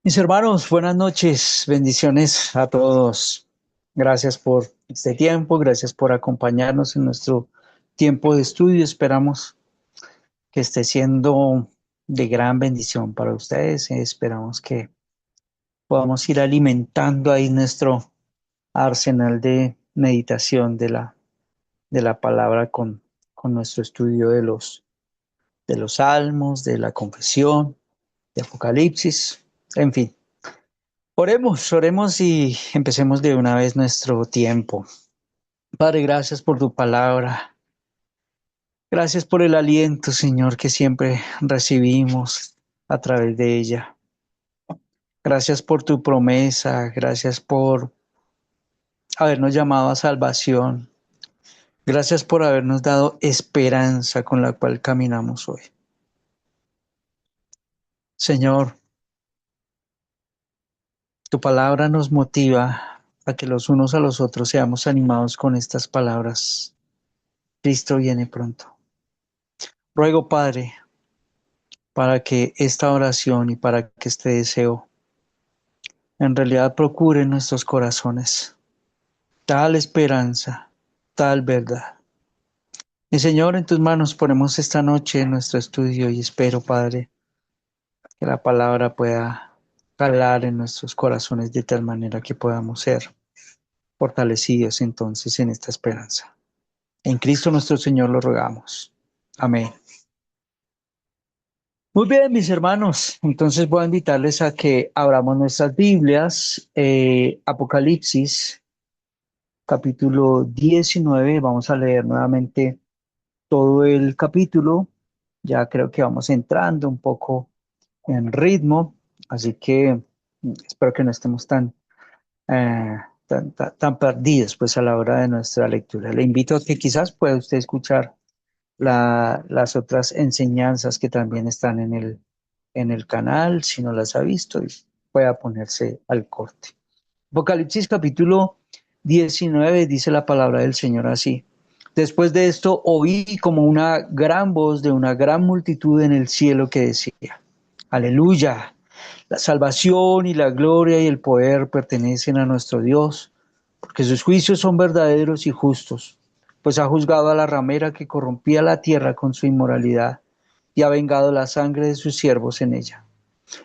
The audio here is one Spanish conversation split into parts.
Mis hermanos, buenas noches, bendiciones a todos. Gracias por este tiempo, gracias por acompañarnos en nuestro tiempo de estudio. Esperamos que esté siendo de gran bendición para ustedes. Esperamos que podamos ir alimentando ahí nuestro arsenal de meditación de la palabra con nuestro estudio de los salmos, de la confesión, de Apocalipsis, en fin. Oremos y empecemos de una vez nuestro tiempo. Padre, gracias por tu palabra. Gracias por el aliento, Señor, que siempre recibimos a través de ella. Gracias por tu promesa. Gracias por habernos llamado a salvación. Gracias por habernos dado esperanza con la cual caminamos hoy. Señor, tu palabra nos motiva a que los unos a los otros seamos animados con estas palabras. Cristo viene pronto. Ruego, Padre, para que esta oración y para que este deseo en realidad procure en nuestros corazones tal esperanza, tal verdad. Y Señor, en tus manos ponemos esta noche nuestro estudio y espero, Padre, que la palabra pueda calar en nuestros corazones de tal manera que podamos ser fortalecidos entonces en esta esperanza. En Cristo nuestro Señor lo rogamos. Amén. Muy bien, mis hermanos, entonces voy a invitarles a que abramos nuestras Biblias, Apocalipsis, capítulo 19. Vamos a leer nuevamente todo el capítulo. Ya creo que vamos entrando un poco en ritmo, así que espero que no estemos eh, tan perdidos pues a la hora de nuestra lectura. Le invito a que quizás pueda usted escuchar las otras enseñanzas que también están en el canal, si no las ha visto, y pueda ponerse al corte. Apocalipsis capítulo 19 dice la palabra del Señor así. Después de esto oí como una gran voz de una gran multitud en el cielo que decía, Aleluya, la salvación y la gloria y el poder pertenecen a nuestro Dios, porque sus juicios son verdaderos y justos, pues ha juzgado a la ramera que corrompía la tierra con su inmoralidad y ha vengado la sangre de sus siervos en ella.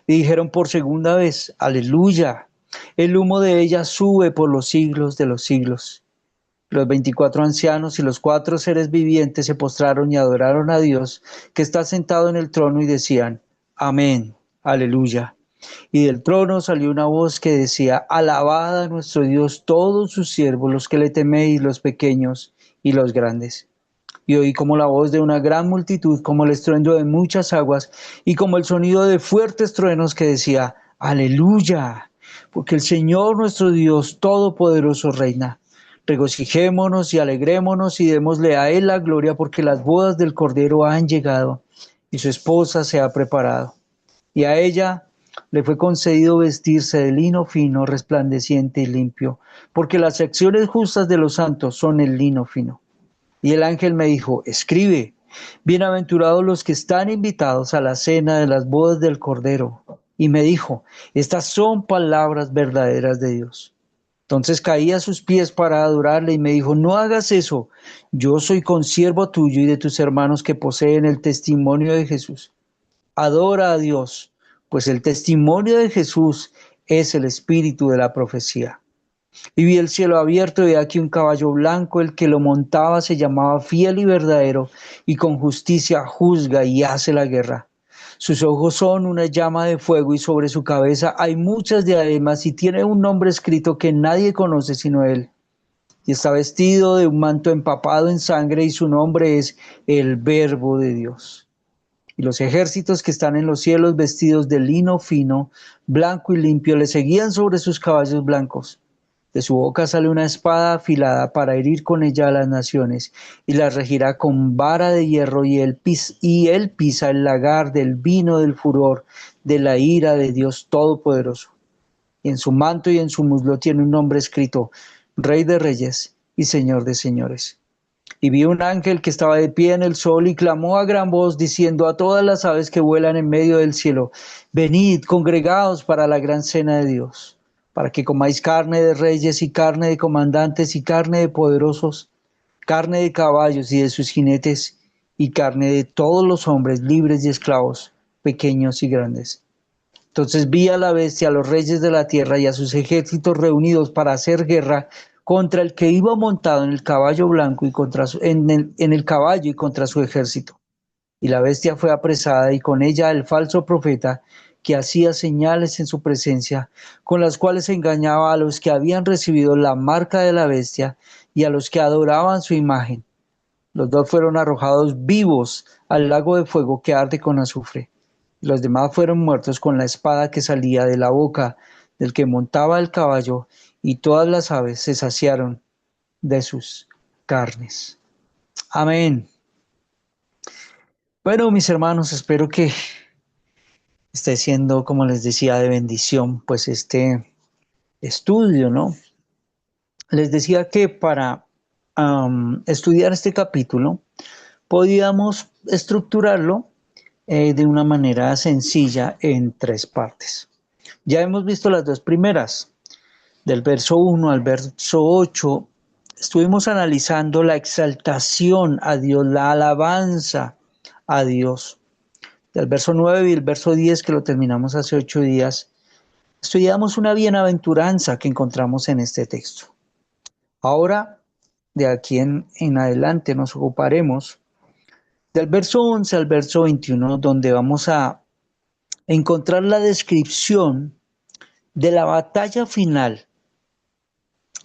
Y dijeron por segunda vez, Aleluya, el humo de ella sube por los siglos de los siglos. Los 24 ancianos y los 4 seres vivientes se postraron y adoraron a Dios, que está sentado en el trono, y decían, Amén, Aleluya. Y del trono salió una voz que decía, Alabad a nuestro Dios todos sus siervos, los que le teméis, los pequeños y los grandes. Y oí como la voz de una gran multitud, como el estruendo de muchas aguas, y como el sonido de fuertes truenos que decía, Aleluya, porque el Señor nuestro Dios Todopoderoso reina. Regocijémonos y alegrémonos y démosle a Él la gloria, porque las bodas del Cordero han llegado, y su esposa se ha preparado. Y a ella le fue concedido vestirse de lino fino, resplandeciente y limpio, porque las acciones justas de los santos son el lino fino. Y el ángel me dijo, escribe, bienaventurados los que están invitados a la cena de las bodas del Cordero. Y me dijo, estas son palabras verdaderas de Dios. Entonces caí a sus pies para adorarle y me dijo, no hagas eso, yo soy consiervo tuyo y de tus hermanos que poseen el testimonio de Jesús. Adora a Dios, pues el testimonio de Jesús es el espíritu de la profecía. Y vi el cielo abierto y aquí un caballo blanco, el que lo montaba se llamaba Fiel y Verdadero, y con justicia juzga y hace la guerra. Sus ojos son una llama de fuego y sobre su cabeza hay muchas diademas y tiene un nombre escrito que nadie conoce sino él. Y está vestido de un manto empapado en sangre y su nombre es el Verbo de Dios. Y los ejércitos que están en los cielos vestidos de lino fino, blanco y limpio, le seguían sobre sus caballos blancos. De su boca sale una espada afilada para herir con ella a las naciones, y las regirá con vara de hierro, y él pisa el lagar del vino del furor, de la ira de Dios Todopoderoso. Y en su manto y en su muslo tiene un nombre escrito, Rey de Reyes y Señor de Señores. Y vi un ángel que estaba de pie en el sol y clamó a gran voz diciendo a todas las aves que vuelan en medio del cielo, venid, congregaos para la gran cena de Dios, para que comáis carne de reyes y carne de comandantes y carne de poderosos, carne de caballos y de sus jinetes, y carne de todos los hombres libres y esclavos, pequeños y grandes. Entonces vi a la bestia, a los reyes de la tierra y a sus ejércitos reunidos para hacer guerra contra el que iba montado en el caballo blanco y contra en el caballo y contra su ejército. Y la bestia fue apresada y con ella el falso profeta que hacía señales en su presencia, con las cuales engañaba a los que habían recibido la marca de la bestia y a los que adoraban su imagen. Los dos fueron arrojados vivos al lago de fuego que arde con azufre. Los demás fueron muertos con la espada que salía de la boca del que montaba el caballo, y todas las aves se saciaron de sus carnes. Amén. Bueno, mis hermanos, espero que esté siendo, como les decía, de bendición, pues este estudio, ¿no? Les decía que para estudiar este capítulo podíamos estructurarlo de una manera sencilla en tres partes. Ya hemos visto las dos primeras, del verso 1 al verso 8, estuvimos analizando la exaltación a Dios, la alabanza a Dios. Del verso 9 y el verso 10, que lo terminamos hace 8 días, estudiamos una bienaventuranza que encontramos en este texto. Ahora, de aquí en adelante, nos ocuparemos del verso 11 al verso 21, donde vamos a encontrar la descripción de la batalla final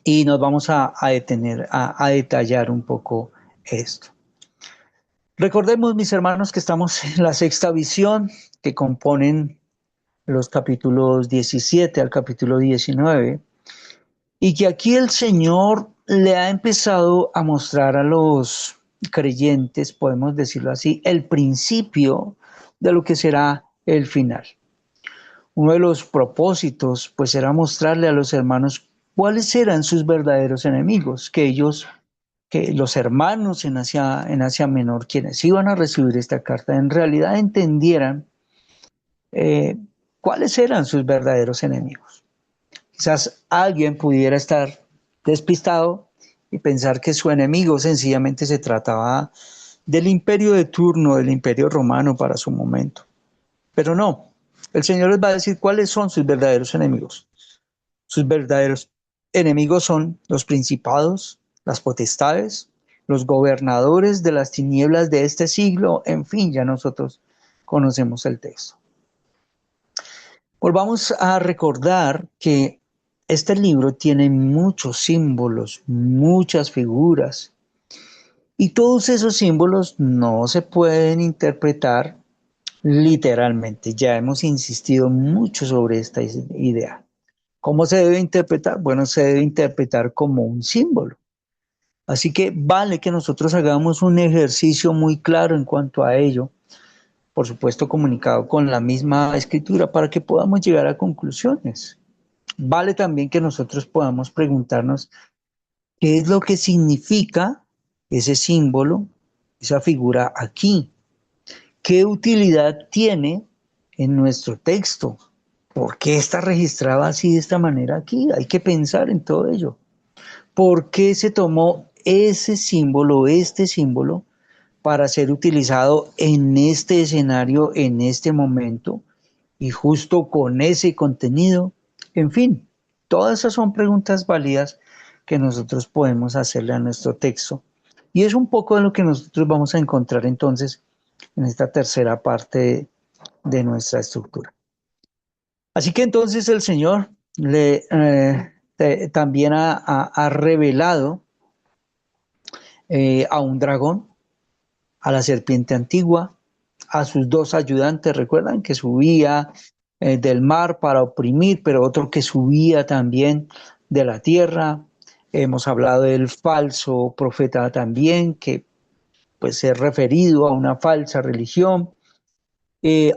y nos vamos a detener, a detallar un poco esto. Recordemos, mis hermanos, que estamos en la sexta visión que componen los capítulos 17 al capítulo 19 y que aquí el Señor le ha empezado a mostrar a los creyentes, podemos decirlo así, el principio de lo que será el final. Uno de los propósitos, pues, era mostrarle a los hermanos cuáles eran sus verdaderos enemigos, que los hermanos en Asia Menor, quienes iban a recibir esta carta, en realidad entendieran cuáles eran sus verdaderos enemigos. Quizás alguien pudiera estar despistado y pensar que su enemigo sencillamente se trataba del imperio de turno, del imperio romano para su momento. Pero no, el Señor les va a decir cuáles son sus verdaderos enemigos. Sus verdaderos enemigos son los principados, las potestades, los gobernadores de las tinieblas de este siglo, en fin, ya nosotros conocemos el texto. Volvamos a recordar que este libro tiene muchos símbolos, muchas figuras, y todos esos símbolos no se pueden interpretar literalmente. Ya hemos insistido mucho sobre esta idea. ¿Cómo se debe interpretar? Bueno, se debe interpretar como un símbolo. Así que vale que nosotros hagamos un ejercicio muy claro en cuanto a ello, por supuesto comunicado con la misma escritura para que podamos llegar a conclusiones. Vale también que nosotros podamos preguntarnos qué es lo que significa ese símbolo, esa figura aquí. ¿Qué utilidad tiene en nuestro texto? ¿Por qué está registrado así de esta manera aquí? Hay que pensar en todo ello. ¿Por qué se tomó ese símbolo, este símbolo, para ser utilizado en este escenario, en este momento, y justo con ese contenido? En fin, todas esas son preguntas válidas que nosotros podemos hacerle a nuestro texto. Y es un poco de lo que nosotros vamos a encontrar entonces en esta tercera parte de nuestra estructura. Así que entonces el Señor también ha revelado a un dragón, a la serpiente antigua, a sus dos ayudantes, recuerdan que subía del mar para oprimir, pero otro que subía también de la tierra. Hemos hablado del falso profeta también, que pues es referido a una falsa religión.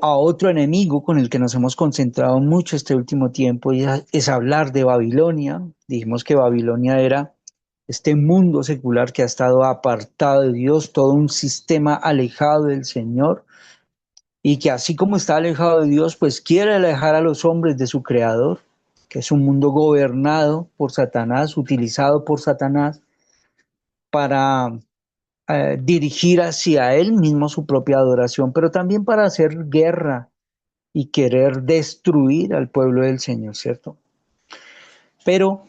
A otro enemigo con el que nos hemos concentrado mucho este último tiempo y es hablar de Babilonia. Dijimos que Babilonia era este mundo secular que ha estado apartado de Dios, todo un sistema alejado del Señor, y que así como está alejado de Dios, pues quiere alejar a los hombres de su Creador, que es un mundo gobernado por Satanás, utilizado por Satanás para dirigir hacia él mismo su propia adoración, pero también para hacer guerra y querer destruir al pueblo del Señor, ¿cierto? Pero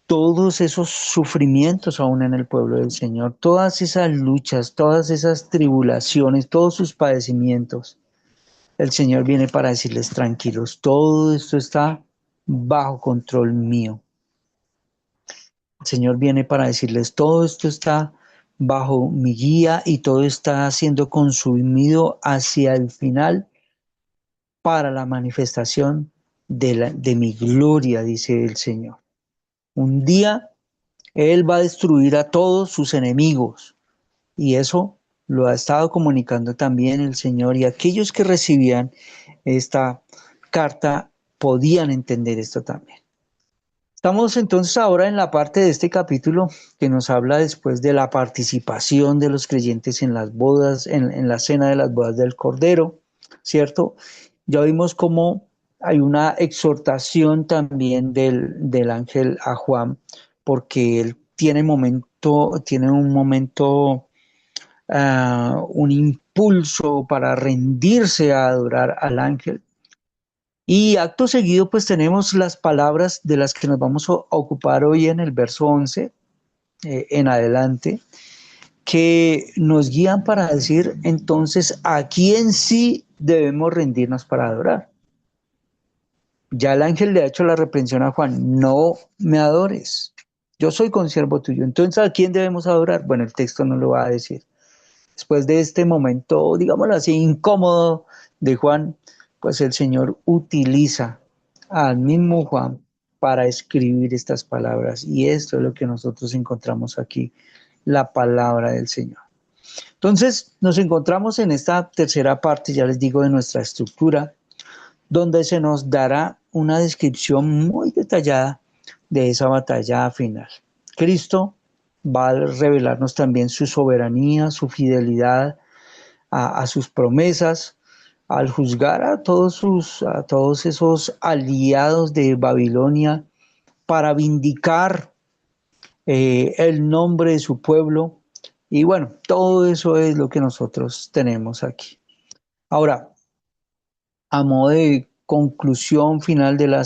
todos esos sufrimientos aún en el pueblo del Señor, todas esas luchas, todas esas tribulaciones, todos sus padecimientos, el Señor viene para decirles tranquilos, todo esto está bajo control mío. El Señor viene para decirles todo esto está bajo mi guía y todo está siendo consumido hacia el final para la manifestación de mi gloria, dice el Señor. Un día Él va a destruir a todos sus enemigos y eso lo ha estado comunicando también el Señor, y aquellos que recibían esta carta podían entender esto también. Estamos entonces ahora en la parte de este capítulo que nos habla después de la participación de los creyentes en las bodas, en la cena de las bodas del Cordero, ¿cierto? Ya vimos cómo hay una exhortación también del ángel a Juan, porque él tiene un momento, un impulso para rendirse a adorar al ángel. Y acto seguido, pues tenemos las palabras de las que nos vamos a ocupar hoy en el verso 11 en adelante, que nos guían para decir entonces a quién sí debemos rendirnos para adorar. Ya el ángel le ha hecho la reprensión a Juan: no me adores, yo soy consiervo tuyo. Entonces, ¿a quién debemos adorar? Bueno, el texto no lo va a decir. Después de este momento, digámoslo así, incómodo de Juan, pues el Señor utiliza al mismo Juan para escribir estas palabras. Y esto es lo que nosotros encontramos aquí, la palabra del Señor. Entonces, nos encontramos en esta tercera parte, ya les digo, de nuestra estructura, donde se nos dará una descripción muy detallada de esa batalla final. Cristo va a revelarnos también su soberanía, su fidelidad a sus promesas, al juzgar a todos esos aliados de Babilonia para vindicar el nombre de su pueblo. Y bueno, todo eso es lo que nosotros tenemos aquí. Ahora, a modo de conclusión final de la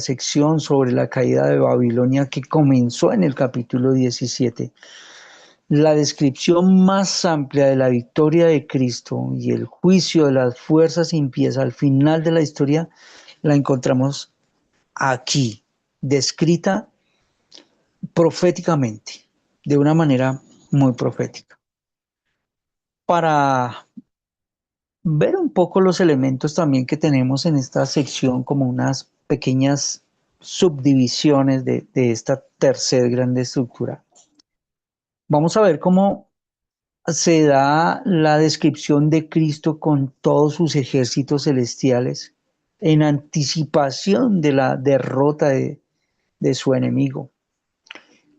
sección sobre la caída de Babilonia que comenzó en el capítulo 17, la descripción más amplia de la victoria de Cristo y el juicio de las fuerzas impías al final de la historia la encontramos aquí, descrita proféticamente, de una manera muy profética. Para ver un poco los elementos también que tenemos en esta sección, como unas pequeñas subdivisiones de esta tercer grande estructura, vamos a ver cómo se da la descripción de Cristo con todos sus ejércitos celestiales en anticipación de la derrota de su enemigo.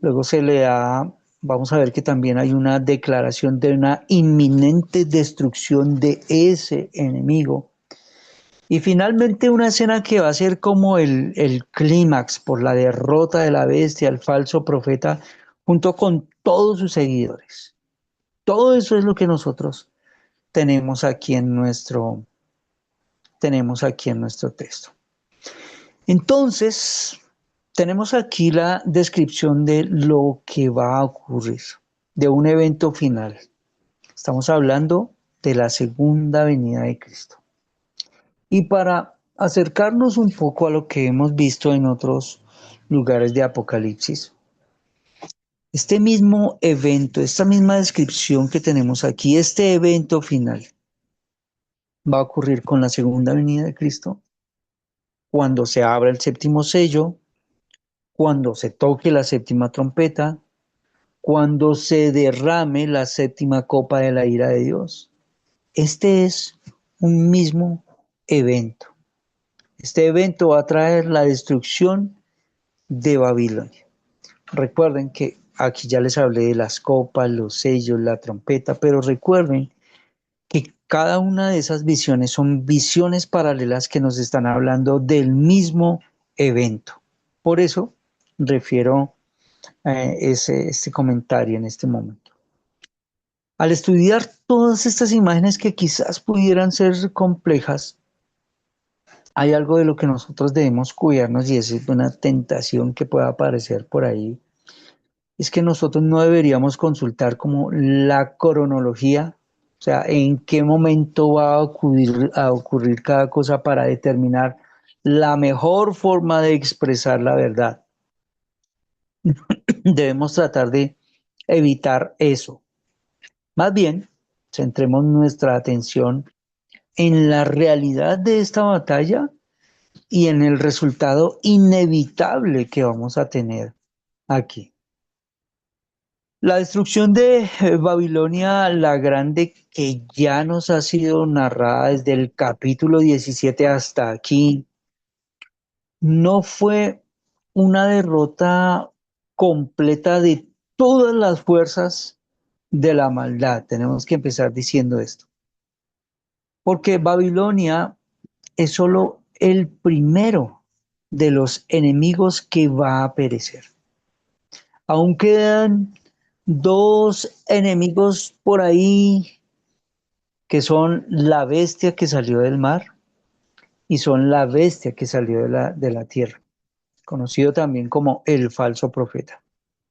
Luego se le da, vamos a ver que también hay una declaración de una inminente destrucción de ese enemigo. Y finalmente una escena que va a ser como el clímax por la derrota de la bestia, el falso profeta, junto con todos sus seguidores. Todo eso es lo que nosotros tenemos aquí en nuestro texto. Entonces, tenemos aquí la descripción de lo que va a ocurrir, de un evento final. Estamos hablando de la segunda venida de Cristo. Y para acercarnos un poco a lo que hemos visto en otros lugares de Apocalipsis, este mismo evento, esta misma descripción que tenemos aquí, este evento final, va a ocurrir con la segunda venida de Cristo, cuando se abra el séptimo sello, cuando se toque la séptima trompeta, cuando se derrame la séptima copa de la ira de Dios. Este es un mismo evento. Este evento va a traer la destrucción de Babilonia. Recuerden que aquí ya les hablé de las copas, los sellos, la trompeta, pero recuerden que cada una de esas visiones son visiones paralelas que nos están hablando del mismo evento. Por eso refiero este comentario en este momento. Al estudiar todas estas imágenes que quizás pudieran ser complejas, hay algo de lo que nosotros debemos cuidarnos y es una tentación que pueda aparecer por ahí. Es que nosotros no deberíamos consultar como la cronología, o sea, en qué momento va a ocurrir cada cosa para determinar la mejor forma de expresar la verdad. Debemos tratar de evitar eso. Más bien, centremos nuestra atención en la realidad de esta batalla y en el resultado inevitable que vamos a tener aquí. La destrucción de Babilonia la Grande, que ya nos ha sido narrada desde el capítulo 17 hasta aquí, no fue una derrota completa de todas las fuerzas de la maldad. Tenemos que empezar diciendo esto. Porque Babilonia es solo el primero de los enemigos que va a perecer. Aún quedan dos enemigos por ahí que son la bestia que salió del mar y son la bestia que salió de la tierra, conocido también como el falso profeta.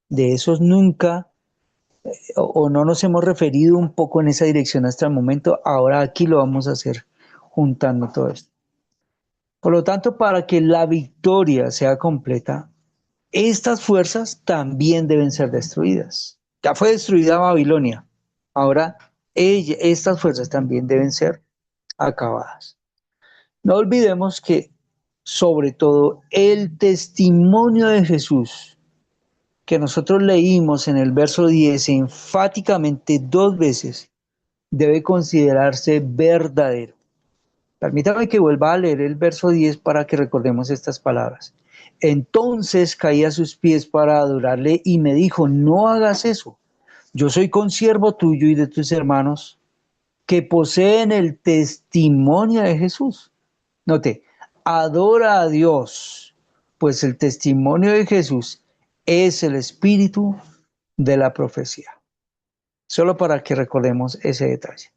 De esos nunca o no nos hemos referido un poco en esa dirección hasta el momento, ahora aquí lo vamos a hacer juntando todo esto. Por lo tanto, para que la victoria sea completa, estas fuerzas también deben ser destruidas. Ya fue destruida Babilonia. Ahora, estas fuerzas también deben ser acabadas. No olvidemos que, sobre todo, el testimonio de Jesús, que nosotros leímos en el verso 10 enfáticamente dos veces, debe considerarse verdadero. Permítame que vuelva a leer el verso 10 para que recordemos estas palabras. Entonces caí a sus pies para adorarle y me dijo, no hagas eso. Yo soy consiervo tuyo y de tus hermanos que poseen el testimonio de Jesús. Note, adora a Dios, pues el testimonio de Jesús es el espíritu de la profecía. Solo para que recordemos ese detalle.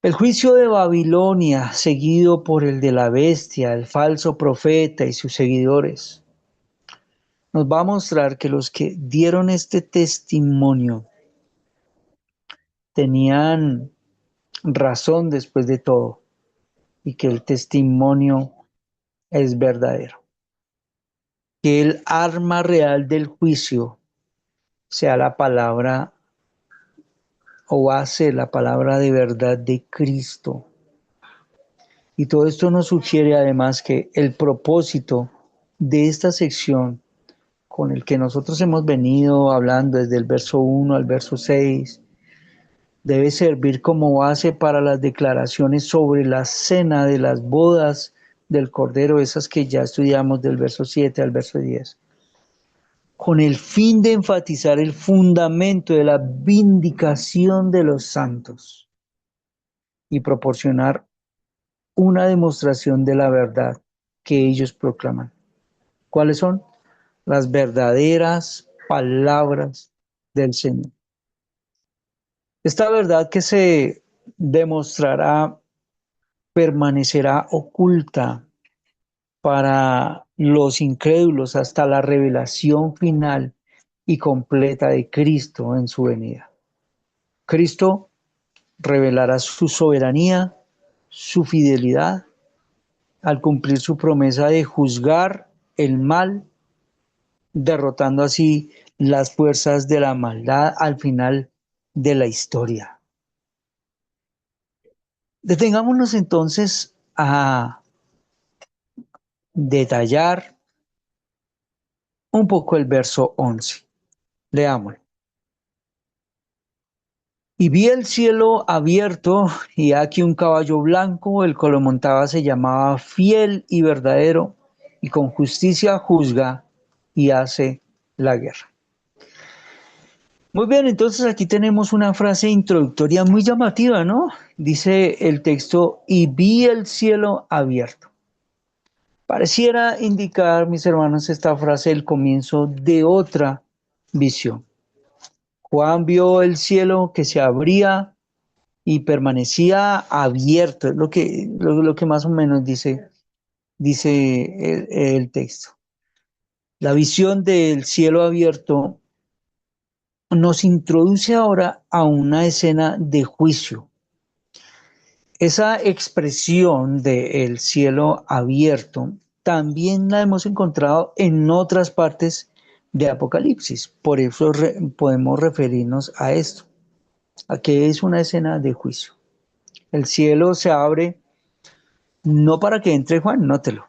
El juicio de Babilonia, seguido por el de la bestia, el falso profeta y sus seguidores, nos va a mostrar que los que dieron este testimonio tenían razón después de todo y que el testimonio es verdadero. Que el arma real del juicio sea la palabra o va a ser la palabra de verdad de Cristo. Y todo esto nos sugiere además que el propósito de esta sección con el que nosotros hemos venido hablando desde el verso 1 al verso 6, debe servir como base para las declaraciones sobre la cena de las bodas del Cordero, esas que ya estudiamos del verso 7 al verso 10, con el fin de enfatizar el fundamento de la vindicación de los santos y proporcionar una demostración de la verdad que ellos proclaman. ¿Cuáles son? Las verdaderas palabras del Señor. Esta verdad que se demostrará permanecerá oculta para los incrédulos hasta la revelación final y completa de Cristo en su venida. Cristo revelará su soberanía, su fidelidad, al cumplir su promesa de juzgar el mal, derrotando así las fuerzas de la maldad al final de la historia. Detengámonos entonces a detallar un poco el verso 11. Leámoslo. Y vi el cielo abierto, y aquí un caballo blanco, el que lo montaba se llamaba Fiel y Verdadero, y con justicia juzga y hace la guerra. Muy bien, entonces aquí tenemos una frase introductoria muy llamativa, ¿no? Dice el texto, y vi el cielo abierto. Pareciera indicar, mis hermanos, esta frase el comienzo de otra visión. Juan vio el cielo que se abría y permanecía abierto, es lo que más o menos dice el texto. La visión del cielo abierto nos introduce ahora a una escena de juicio. Esa expresión del cielo abierto también la hemos encontrado en otras partes de Apocalipsis. Por eso podemos referirnos a esto, a que es una escena de juicio. El cielo se abre no para que entre Juan, nótelo,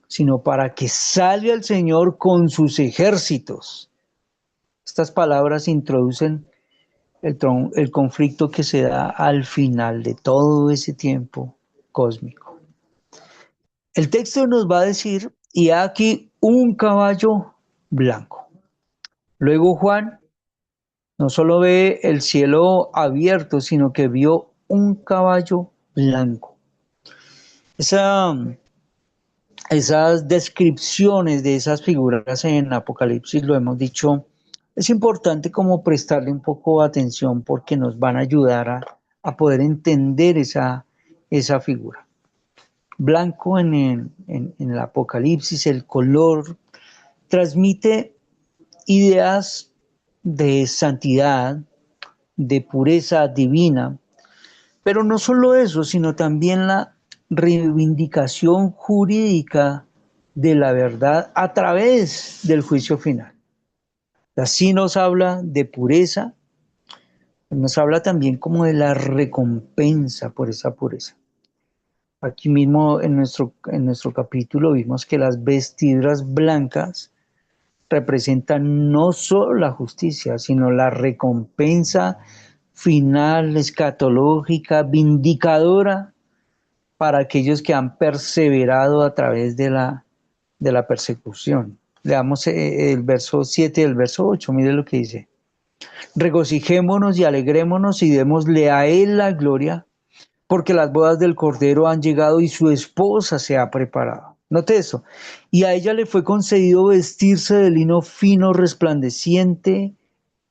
sino para que salga el Señor con sus ejércitos. Estas palabras introducen el conflicto que se da al final de todo ese tiempo cósmico. El texto nos va a decir, y aquí un caballo blanco. Luego Juan no solo ve el cielo abierto, sino que vio un caballo blanco. Esa, esas descripciones de esas figuras en Apocalipsis, lo hemos dicho, es importante como prestarle un poco de atención porque nos van a ayudar a poder entender esa figura. Blanco en el Apocalipsis, el color transmite ideas de santidad, de pureza divina, pero no solo eso, sino también la reivindicación jurídica de la verdad a través del juicio final. Así nos habla de pureza, nos habla también como de la recompensa por esa pureza. Aquí mismo en nuestro capítulo vimos que las vestiduras blancas representan no solo la justicia, sino la recompensa final, escatológica, vindicadora para aquellos que han perseverado a través de la persecución. Leamos el verso 7 del verso 8, mire lo que dice. Regocijémonos y alegrémonos y démosle a él la gloria, porque las bodas del Cordero han llegado y su esposa se ha preparado. Note eso. Y a ella le fue concedido vestirse de lino fino, resplandeciente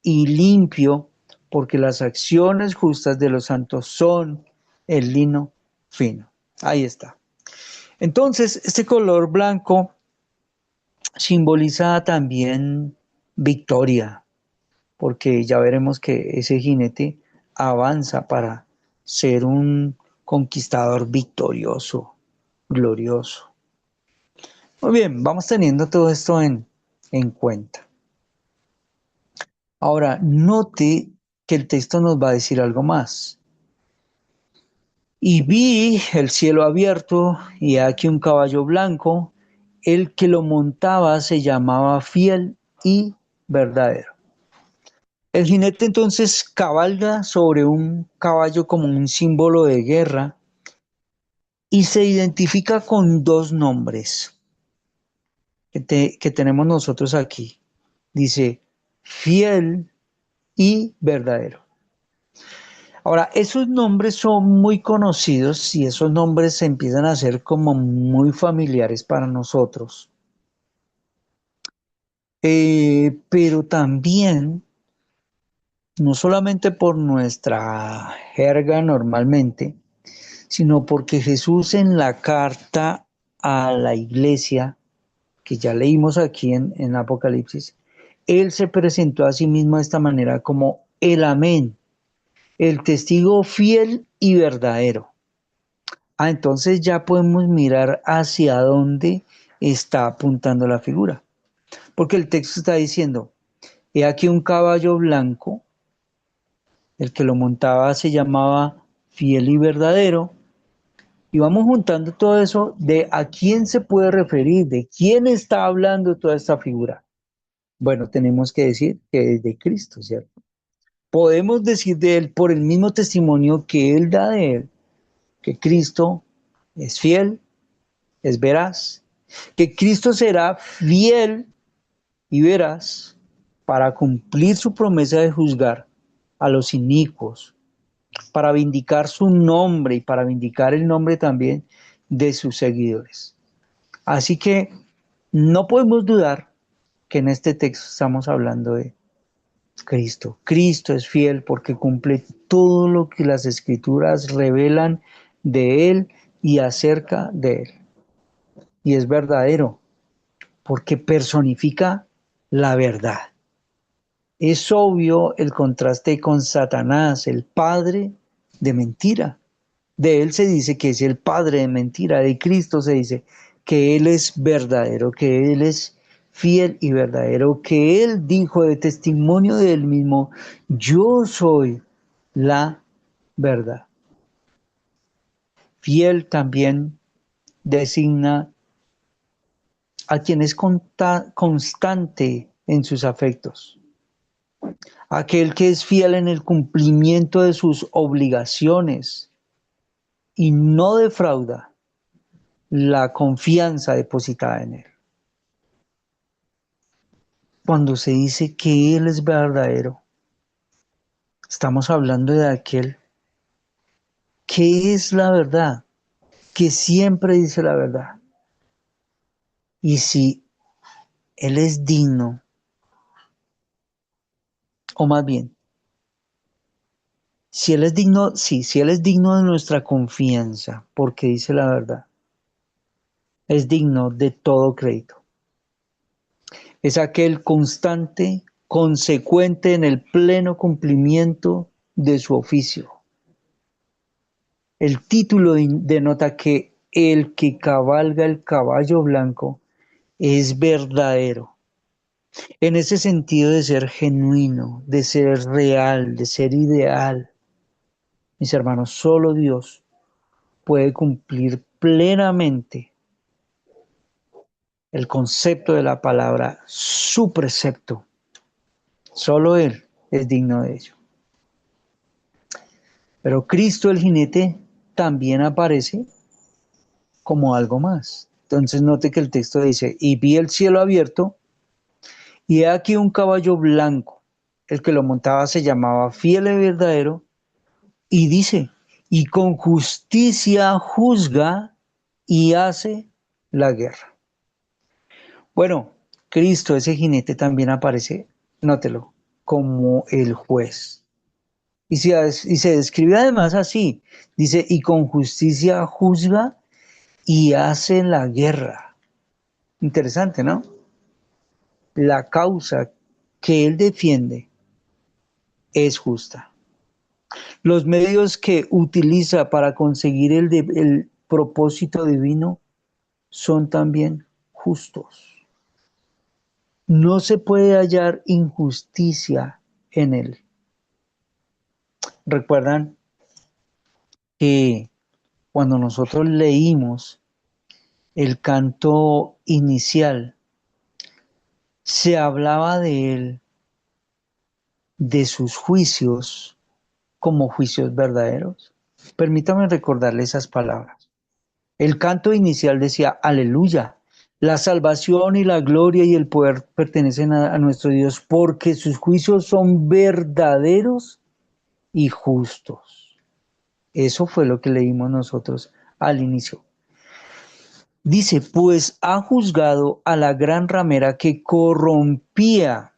y limpio, porque las acciones justas de los santos son el lino fino. Ahí está. Entonces, este color blanco simboliza también victoria, porque ya veremos que ese jinete avanza para ser un conquistador victorioso, glorioso. Muy bien, vamos teniendo todo esto en cuenta. Ahora, note que el texto nos va a decir algo más. Y vi el cielo abierto, y aquí un caballo blanco, el que lo montaba se llamaba Fiel y Verdadero. El jinete entonces cabalga sobre un caballo como un símbolo de guerra y se identifica con dos nombres que tenemos nosotros aquí. Dice Fiel y Verdadero. Ahora, esos nombres son muy conocidos y esos nombres se empiezan a ser como muy familiares para nosotros. Pero también, no solamente por nuestra jerga normalmente, sino porque Jesús en la carta a la iglesia, que ya leímos aquí en Apocalipsis, Él se presentó a sí mismo de esta manera como el Amén, el testigo fiel y verdadero. Entonces ya podemos mirar hacia dónde está apuntando la figura. Porque el texto está diciendo, he aquí un caballo blanco, el que lo montaba se llamaba fiel y verdadero, y vamos juntando todo eso de a quién se puede referir, de quién está hablando toda esta figura. Bueno, tenemos que decir que es de Cristo, ¿cierto? Podemos decir de él por el mismo testimonio que él da de él, que Cristo es fiel, es veraz, que Cristo será fiel y veraz, para cumplir su promesa de juzgar a los inicuos, para vindicar su nombre y para vindicar el nombre también de sus seguidores. Así que no podemos dudar que en este texto estamos hablando de Cristo. Cristo es fiel porque cumple todo lo que las escrituras revelan de Él y acerca de Él. Y es verdadero porque personifica la verdad. Es obvio el contraste con Satanás, el padre de mentira. De él se dice que es el padre de mentira, de Cristo se dice que Él es verdadero, que Él es fiel y verdadero, que Él dijo de testimonio de Él mismo, yo soy la verdad. Fiel también designa a quien es constante en sus afectos, aquel que es fiel en el cumplimiento de sus obligaciones y no defrauda la confianza depositada en Él. Cuando se dice que Él es verdadero, estamos hablando de aquel que es la verdad, que siempre dice la verdad. Y si Él es digno, o más bien, si Él es digno, sí, si Él es digno de nuestra confianza, porque dice la verdad, es digno de todo crédito. Es aquel constante, consecuente en el pleno cumplimiento de su oficio. El título denota que el que cabalga el caballo blanco es verdadero. En ese sentido de ser genuino, de ser real, de ser ideal. Mis hermanos, solo Dios puede cumplir plenamente el concepto de la palabra, su precepto. Solo Él es digno de ello. Pero Cristo el jinete también aparece como algo más. Entonces note que el texto dice, y vi el cielo abierto, y he aquí un caballo blanco. El que lo montaba se llamaba Fiel y Verdadero, y dice, y con justicia juzga y hace la guerra. Bueno, Cristo, ese jinete, también aparece, nótelo, como el juez. Y se describe además así, dice, y con justicia juzga y hace la guerra. Interesante, ¿no? La causa que él defiende es justa. Los medios que utiliza para conseguir el propósito divino son también justos. No se puede hallar injusticia en él. Recuerdan que cuando nosotros leímos el canto inicial, se hablaba de él, de sus juicios, como juicios verdaderos. Permítame recordarle esas palabras. El canto inicial decía, aleluya, la salvación y la gloria y el poder pertenecen a nuestro Dios porque sus juicios son verdaderos y justos. Eso fue lo que leímos nosotros al inicio. Dice, pues ha juzgado a la gran ramera que corrompía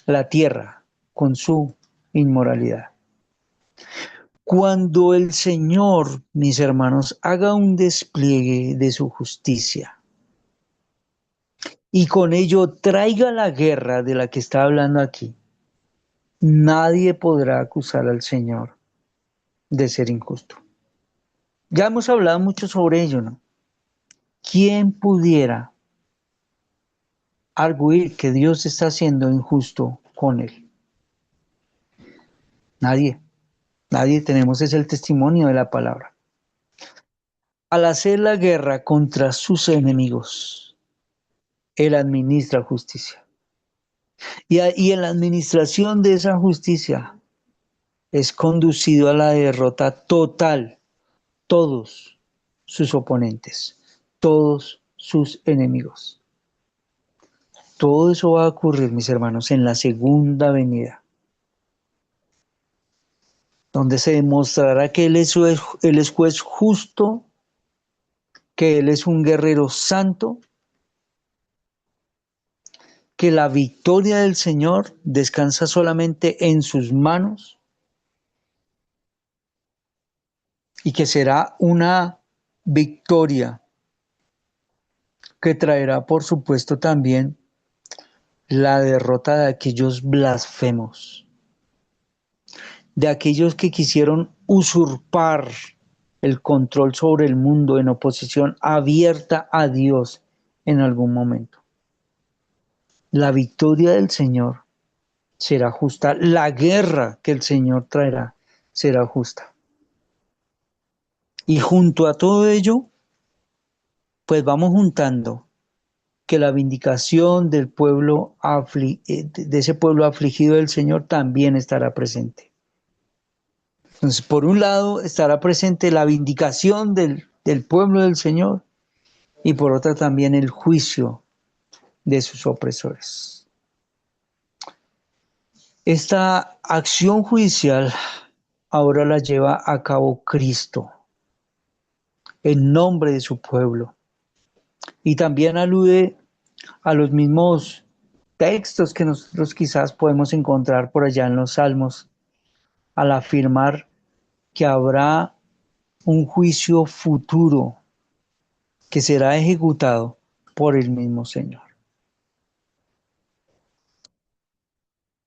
la tierra con su inmoralidad. Cuando el Señor, mis hermanos, haga un despliegue de su justicia y con ello traiga la guerra de la que está hablando aquí, nadie podrá acusar al Señor de ser injusto. Ya hemos hablado mucho sobre ello, ¿no? ¿Quién pudiera arguir que Dios está siendo injusto con él? Nadie. Nadie. Tenemos es el testimonio de la palabra. Al hacer la guerra contra sus enemigos, Él administra justicia. Y en la administración de esa justicia es conducido a la derrota total todos sus oponentes, todos sus enemigos. Todo eso va a ocurrir, mis hermanos, en la segunda venida, donde se demostrará que Él es juez justo, que Él es un guerrero santo, que la victoria del Señor descansa solamente en sus manos y que será una victoria que traerá, por supuesto, también la derrota de aquellos blasfemos, de aquellos que quisieron usurpar el control sobre el mundo en oposición abierta a Dios en algún momento. La victoria del Señor será justa, la guerra que el Señor traerá será justa. Y junto a todo ello, pues vamos juntando que la vindicación del pueblo de ese pueblo afligido del Señor también estará presente. Entonces, por un lado estará presente la vindicación del pueblo del Señor y por otra también el juicio de sus opresores. Esta acción judicial ahora la lleva a cabo Cristo en nombre de su pueblo y también alude a los mismos textos que nosotros quizás podemos encontrar por allá en los Salmos al afirmar que habrá un juicio futuro que será ejecutado por el mismo Señor.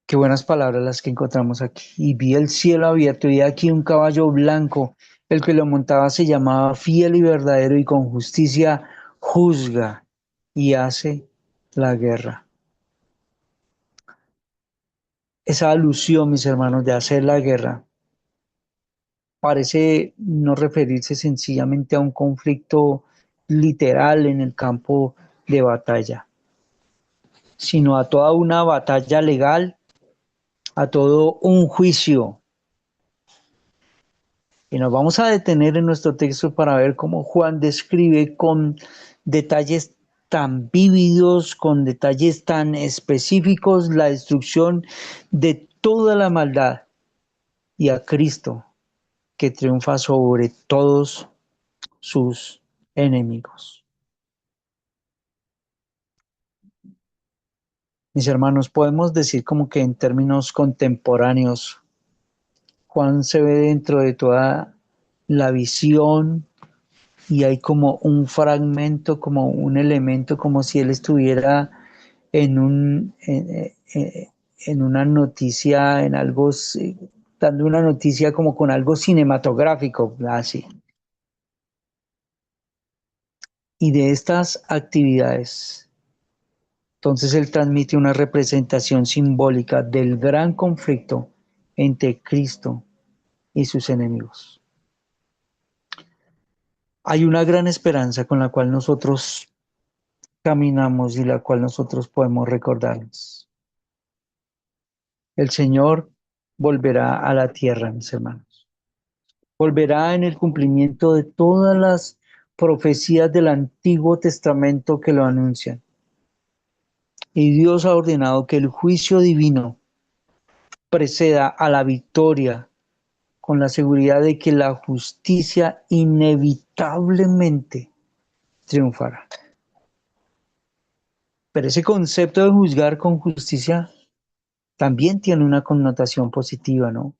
Qué buenas palabras las que encontramos aquí. Y vi el cielo abierto y aquí un caballo blanco. El que lo montaba se llamaba Fiel y Verdadero y con justicia juzga y hace la guerra. Esa alusión, mis hermanos, de hacer la guerra parece no referirse sencillamente a un conflicto literal en el campo de batalla, sino a toda una batalla legal, a todo un juicio. Y nos vamos a detener en nuestro texto para ver cómo Juan describe con detalles tan vívidos, con detalles tan específicos, la destrucción de toda la maldad y a Cristo que triunfa sobre todos sus enemigos. Mis hermanos, podemos decir como que en términos contemporáneos, Juan se ve dentro de toda la visión y hay como un fragmento, como un elemento, como si él estuviera en en una noticia, en algo, dando una noticia como con algo cinematográfico, así. Y de estas actividades, entonces él transmite una representación simbólica del gran conflicto entre Cristo y sus enemigos. Hay una gran esperanza con la cual nosotros caminamos y la cual nosotros podemos recordarnos. El Señor volverá a la tierra, mis hermanos. Volverá en el cumplimiento de todas las profecías del Antiguo Testamento que lo anuncian. Y Dios ha ordenado que el juicio divino preceda a la victoria con la seguridad de que la justicia inevitablemente triunfará. Pero ese concepto de juzgar con justicia también tiene una connotación positiva, ¿no?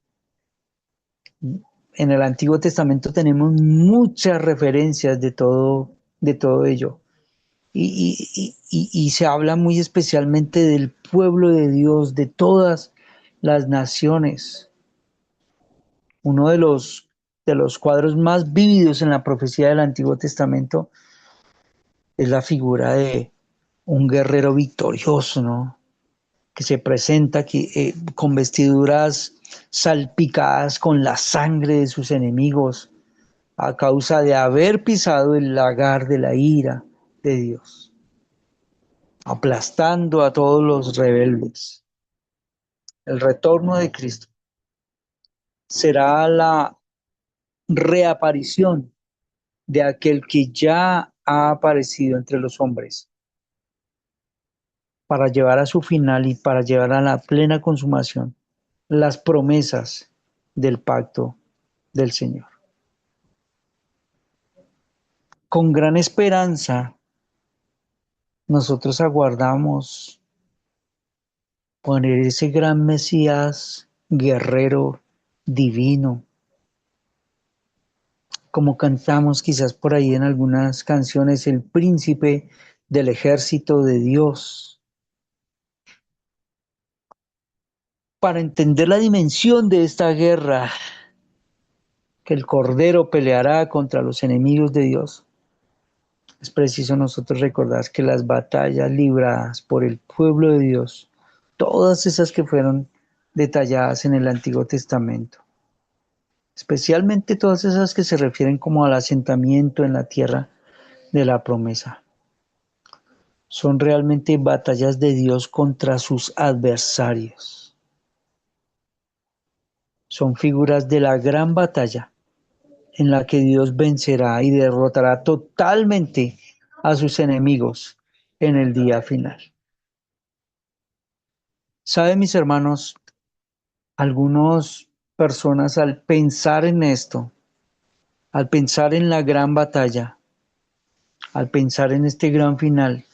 En el Antiguo Testamento tenemos muchas referencias de todo ello. Y se habla muy especialmente del pueblo de Dios, de todas las naciones. Uno de los cuadros más vívidos en la profecía del Antiguo Testamento es la figura de un guerrero victorioso, ¿no? Que se presenta aquí, con vestiduras salpicadas con la sangre de sus enemigos a causa de haber pisado el lagar de la ira de Dios, aplastando a todos los rebeldes. El retorno de Cristo será la reaparición de aquel que ya ha aparecido entre los hombres. para llevar a su final y para llevar a la plena consumación las promesas del pacto del Señor. Con gran esperanza, nosotros aguardamos poner ese gran Mesías, guerrero, divino, como cantamos quizás por ahí en algunas canciones, el príncipe del ejército de Dios, para entender la dimensión de esta guerra, que el Cordero peleará contra los enemigos de Dios. Es preciso nosotros recordar que las batallas libradas por el pueblo de Dios, todas esas que fueron detalladas en el Antiguo Testamento, especialmente todas esas que se refieren como al asentamiento en la tierra de la promesa, son realmente batallas de Dios contra sus adversarios. Son figuras de la gran batalla en la que Dios vencerá y derrotará totalmente a sus enemigos en el día final. ¿Saben, mis hermanos? Algunas personas al pensar en esto, al pensar en la gran batalla, al pensar en este gran final,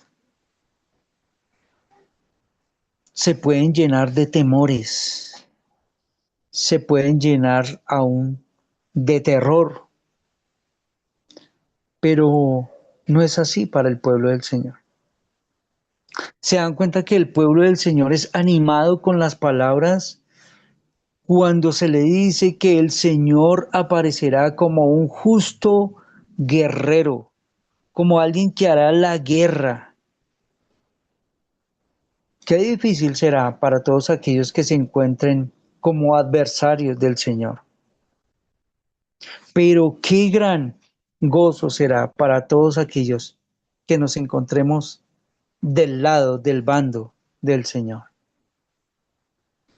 se pueden llenar de temores, se pueden llenar aún de terror, pero no es así para el pueblo del Señor. Se dan cuenta que el pueblo del Señor es animado con las palabras cuando se le dice que el Señor aparecerá como un justo guerrero, como alguien que hará la guerra. Qué difícil será para todos aquellos que se encuentren como adversarios del Señor. Pero qué gran gozo será para todos aquellos que nos encontremos del lado, del bando del Señor.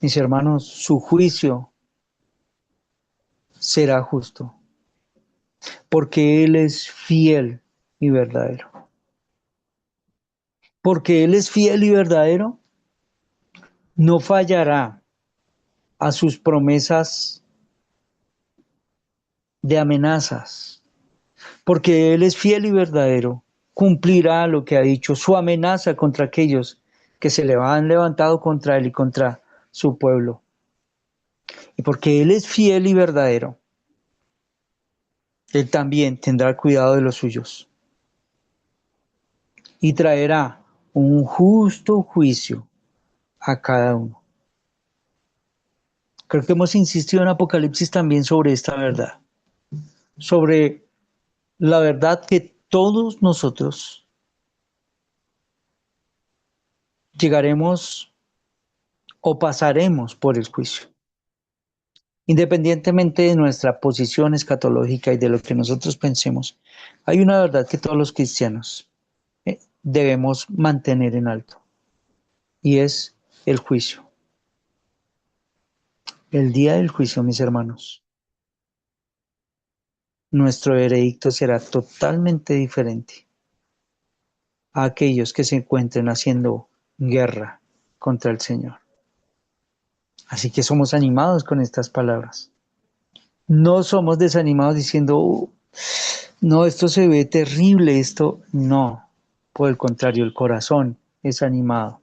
Mis hermanos, su juicio será justo, porque Él es fiel y verdadero. Porque Él es fiel y verdadero, no fallará a sus promesas de amenazas. Porque Él es fiel y verdadero, cumplirá lo que ha dicho, su amenaza contra aquellos que se le han levantado contra Él y contra su pueblo. Y porque Él es fiel y verdadero, Él también tendrá cuidado de los suyos y traerá un justo juicio a cada uno. Creo que hemos insistido en Apocalipsis también sobre esta verdad, sobre la verdad que todos nosotros llegaremos o pasaremos por el juicio. Independientemente de nuestra posición escatológica y de lo que nosotros pensemos, hay una verdad que todos los cristianos debemos mantener en alto, y es el juicio. El día del juicio, mis hermanos, nuestro veredicto será totalmente diferente a aquellos que se encuentren haciendo guerra contra el Señor. Así que somos animados con estas palabras. No somos desanimados diciendo, no, esto se ve terrible, esto no. Por el contrario, el corazón es animado,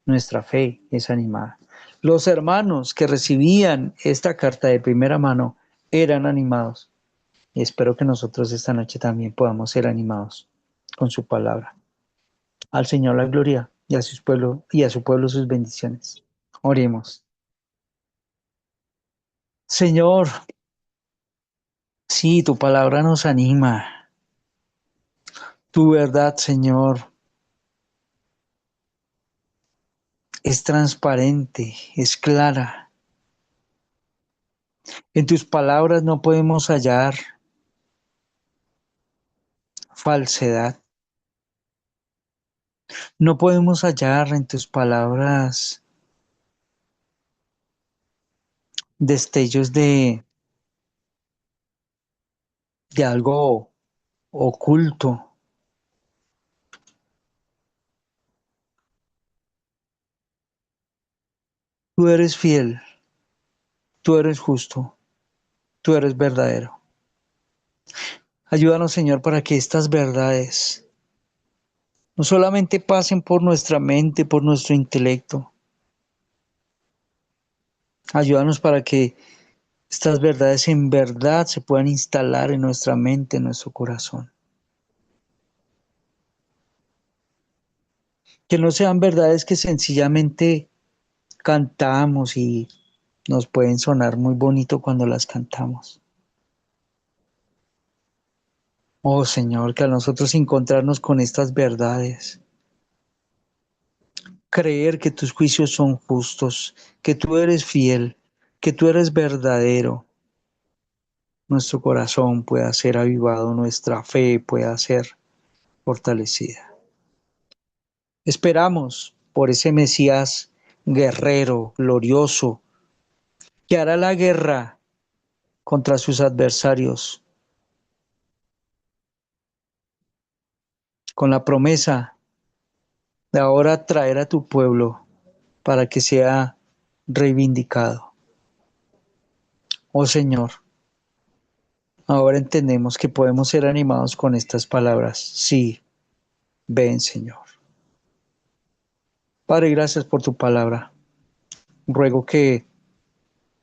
nuestra fe es animada. Los hermanos que recibían esta carta de primera mano eran animados. Y espero que nosotros esta noche también podamos ser animados con su palabra. Al Señor la gloria y a su pueblo sus bendiciones. Oremos. Señor, sí, tu palabra nos anima. Tu verdad, Señor, es transparente, es clara. En tus palabras no podemos hallar falsedad. No podemos hallar en tus palabras destellos de algo oculto. Tú eres fiel, tú eres justo, tú eres verdadero. Ayúdanos, Señor, para que estas verdades no solamente pasen por nuestra mente, por nuestro intelecto. Ayúdanos para que estas verdades en verdad se puedan instalar en nuestra mente, en nuestro corazón. Que no sean verdades que sencillamente cantamos y nos pueden sonar muy bonito cuando las cantamos. Oh Señor, que a nosotros encontrarnos con estas verdades, creer que tus juicios son justos, que tú eres fiel, que tú eres verdadero, nuestro corazón pueda ser avivado, nuestra fe pueda ser fortalecida. Esperamos por ese Mesías guerrero, glorioso, que hará la guerra contra sus adversarios, con la promesa de ahora traer a tu pueblo para que sea reivindicado. Oh Señor, ahora entendemos que podemos ser animados con estas palabras. Sí, ven Señor. Padre, gracias por tu palabra. Ruego que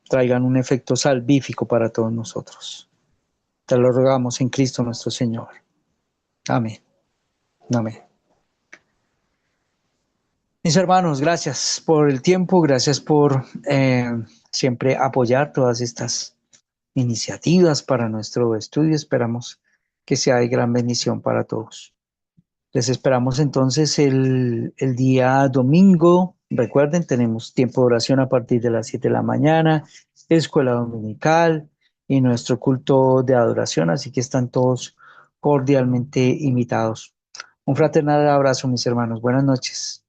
traigan un efecto salvífico para todos nosotros. Te lo rogamos en Cristo nuestro Señor. Amén. Amén. Mis hermanos, gracias por el tiempo, gracias por siempre apoyar todas estas iniciativas para nuestro estudio. Esperamos que sea de gran bendición para todos. Les esperamos entonces el día domingo. Recuerden, tenemos tiempo de oración a partir de las 7 de la mañana, escuela dominical y nuestro culto de adoración, así que están todos cordialmente invitados. Un fraternal abrazo, mis hermanos. Buenas noches.